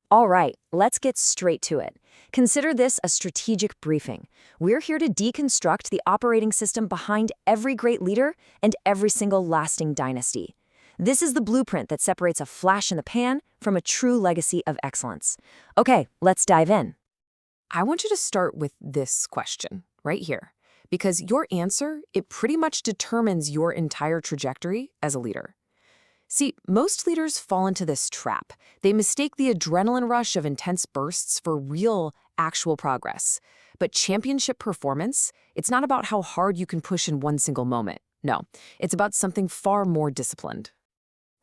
All right, let's get straight to it. Consider this a strategic briefing. We're here to deconstruct the operating system behind every great leader and every single lasting dynasty. This is the blueprint that separates a flash in the pan from a true legacy of excellence. Okay, let's dive in. I want you to start with this question right here, because your answer, it pretty much determines your entire trajectory as a leader. See, most leaders fall into this trap. They mistake the adrenaline rush of intense bursts for real, actual progress. But championship performance, it's not about how hard you can push in one single moment. No, it's about something far more disciplined.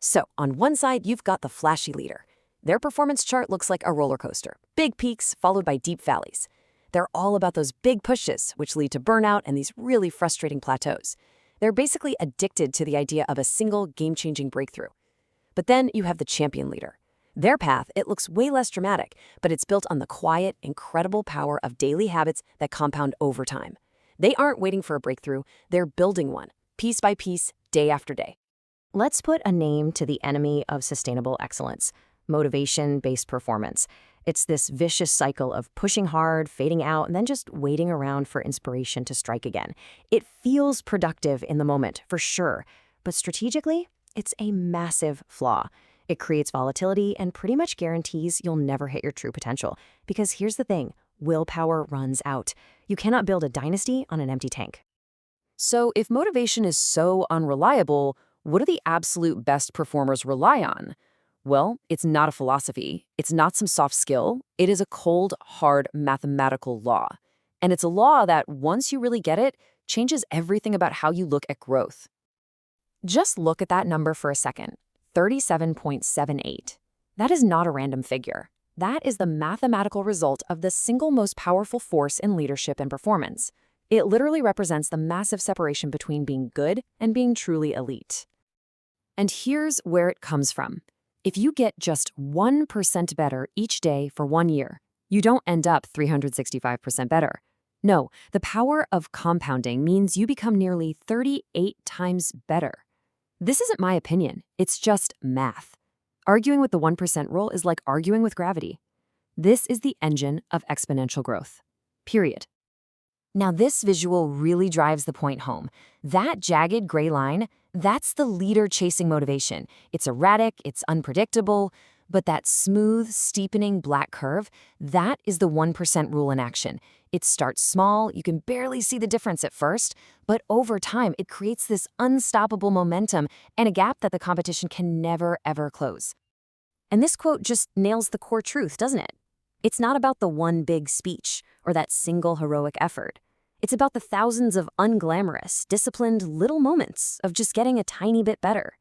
So, on one side, you've got the flashy leader. Their performance chart looks like a roller coaster. Big peaks followed by deep valleys. They're all about those big pushes, which lead to burnout and these really frustrating plateaus. They're basically addicted to the idea of a single game-changing breakthrough. But then you have the champion leader. Their path, it looks way less dramatic, but it's built on the quiet, incredible power of daily habits that compound over time. They aren't waiting for a breakthrough, they're building one, piece by piece, day after day. Let's put a name to the enemy of sustainable excellence: motivation-based performance. It's this vicious cycle of pushing hard, fading out, and then just waiting around for inspiration to strike again. It feels productive in the moment, for sure, but strategically, it's a massive flaw. It creates volatility and pretty much guarantees you'll never hit your true potential. Because here's the thing, willpower runs out. You cannot build a dynasty on an empty tank. So if motivation is so unreliable, what do the absolute best performers rely on? Well, it's not a philosophy. It's not some soft skill. It is a cold, hard mathematical law. And it's a law that, once you really get it, changes everything about how you look at growth. Just look at that number for a second, 37.78. That is not a random figure. That is the mathematical result of the single most powerful force in leadership and performance. It literally represents the massive separation between being good and being truly elite. And here's where it comes from. If you get just 1% better each day for 1 year, you don't end up 365% better. No, the power of compounding means you become nearly 38 times better. This isn't my opinion, it's just math. Arguing with the 1% rule is like arguing with gravity. This is the engine of exponential growth. Period. Now this visual really drives the point home. That jagged gray line, that's the leader chasing motivation. It's erratic, it's unpredictable, but that smooth, steepening black curve, that is the 1% rule in action. It starts small, you can barely see the difference at first, but over time it creates this unstoppable momentum and a gap that the competition can never, ever close. And this quote just nails the core truth, doesn't it? It's not about the one big speech or that single heroic effort. It's about the thousands of unglamorous, disciplined little moments of just getting a tiny bit better.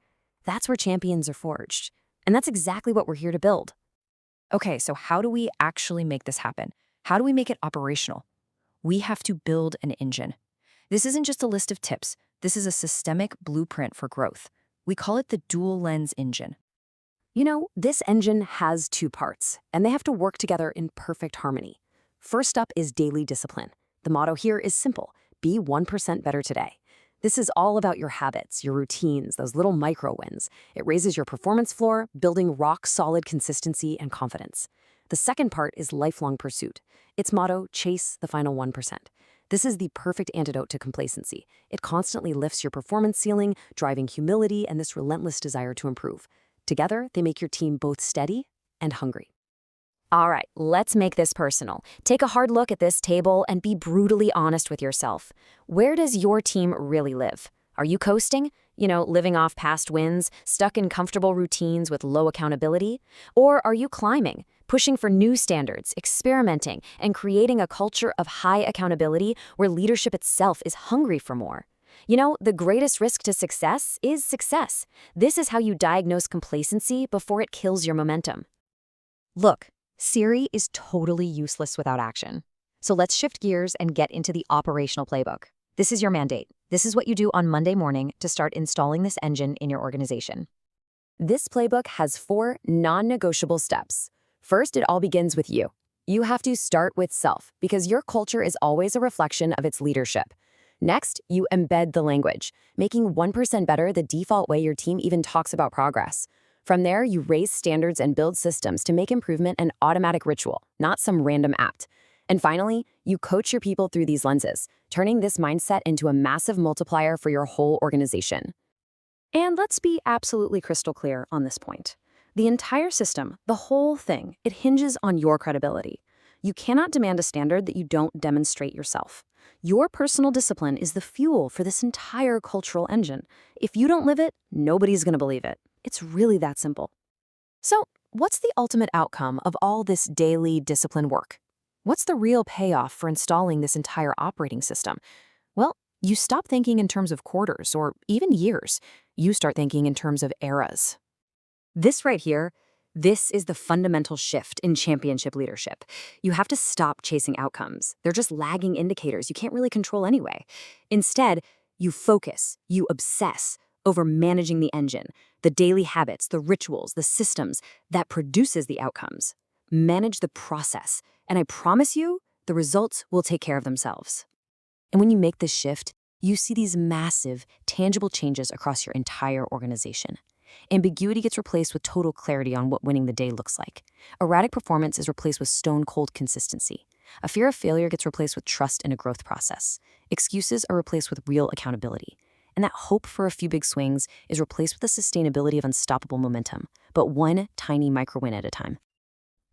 That's where champions are forged. And that's exactly what we're here to build. Okay, so how do we actually make this happen? How do we make it operational? We have to build an engine. This isn't just a list of tips. This is a systemic blueprint for growth. We call it the dual lens engine. You know, this engine has two parts, and they have to work together in perfect harmony. First up is daily discipline. The motto here is simple: be 1% better today. This is all about your habits, your routines, those little micro wins. It raises your performance floor, building rock-solid consistency and confidence. The second part is lifelong pursuit. Its motto, chase the final 1%. This is the perfect antidote to complacency. It constantly lifts your performance ceiling, driving humility and this relentless desire to improve. Together, they make your team both steady and hungry. All right, let's make this personal. Take a hard look at this table and be brutally honest with yourself. Where does your team really live? Are you coasting? Living off past wins, stuck in comfortable routines with low accountability? Or are you climbing, pushing for new standards, experimenting, and creating a culture of high accountability where leadership itself is hungry for more? The greatest risk to success is success. This is how you diagnose complacency before it kills your momentum. Look, Siri is totally useless without action. So let's shift gears and get into the operational playbook. This is your mandate. This is what you do on Monday morning to start installing this engine in your organization. This playbook has 4 non-negotiable steps. First, it all begins with you. You have to start with self, because your culture is always a reflection of its leadership. Next, you embed the language, making 1% better the default way your team even talks about progress. From there, you raise standards and build systems to make improvement an automatic ritual, not some random act. And finally, you coach your people through these lenses, turning this mindset into a massive multiplier for your whole organization. And let's be absolutely crystal clear on this point. The entire system, the whole thing, it hinges on your credibility. You cannot demand a standard that you don't demonstrate yourself. Your personal discipline is the fuel for this entire cultural engine. If you don't live it, nobody's going to believe it. It's really that simple. So, what's the ultimate outcome of all this daily discipline work? What's the real payoff for installing this entire operating system? Well, you stop thinking in terms of quarters or even years. You start thinking in terms of eras. This right here, this is the fundamental shift in championship leadership. You have to stop chasing outcomes. They're just lagging indicators you can't really control anyway. Instead, you focus, you obsess over managing the engine, the daily habits, the rituals, the systems that produces the outcomes. Manage the process, and I promise you, the results will take care of themselves. And when you make this shift, you see these massive, tangible changes across your entire organization. Ambiguity gets replaced with total clarity on what winning the day looks like. Erratic performance is replaced with stone-cold consistency. A fear of failure gets replaced with trust in a growth process. Excuses are replaced with real accountability. And that hope for a few big swings is replaced with the sustainability of unstoppable momentum, but one tiny micro-win at a time.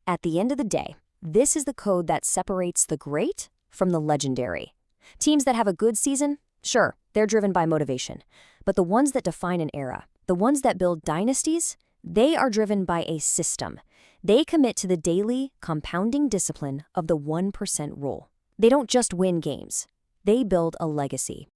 At the end of the day, this is the code that separates the great from the legendary. Teams that have a good season, sure, they're driven by motivation. But the ones that define an era, the ones that build dynasties, they are driven by a system. They commit to the daily, compounding discipline of the 1% rule. They don't just win games. They build a legacy.